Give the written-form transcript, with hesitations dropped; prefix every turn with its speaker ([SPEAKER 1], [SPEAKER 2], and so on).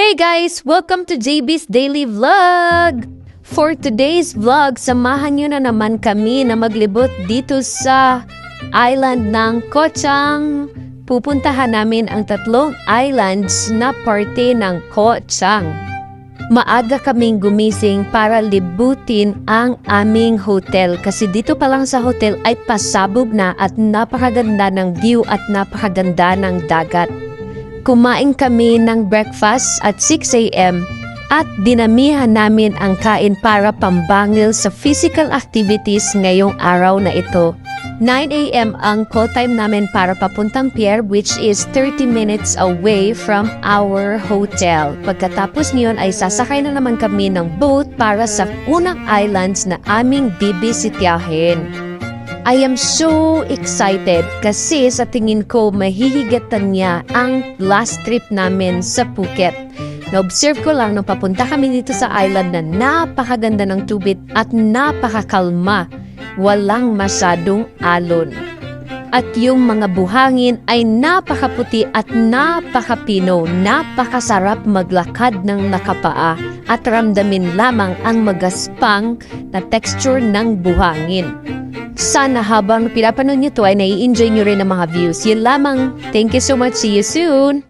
[SPEAKER 1] Hey guys! Welcome to JB's Daily Vlog! For today's vlog, samahan nyo na naman kami na maglibot dito sa island ng Ko Chang. Pupuntahan namin ang tatlong islands na parte ng Ko Chang. Maaga kaming gumising para libutin ang aming hotel kasi dito pa lang sa hotel ay pasabog na at napakaganda ng view at napakaganda ng dagat. Kumain kami ng breakfast at 6 a.m. at dinamihan namin ang kain para pambangil sa physical activities ngayong araw na ito. 9 a.m. ang call time namin para papuntang pier which is 30 minutes away from our hotel. Pagkatapos niyon ay sasakay na naman kami ng boat para sa unang islands na aming bibisitahin. I am so excited kasi sa tingin ko mahihigatan niya ang last trip namin sa Phuket. Na-observe ko lang nung papunta kami dito sa island na napakaganda ng tubig at napakakalma. Walang masyadong alon. At yung mga buhangin ay napakaputi at napakapino. Napakasarap maglakad ng nakapaa at ramdamin lamang ang magaspang na texture ng buhangin. Sana habang pinapanood nyo to ay nai-enjoy nyo rin ang mga views. Yun lamang. Thank you so much. See you soon!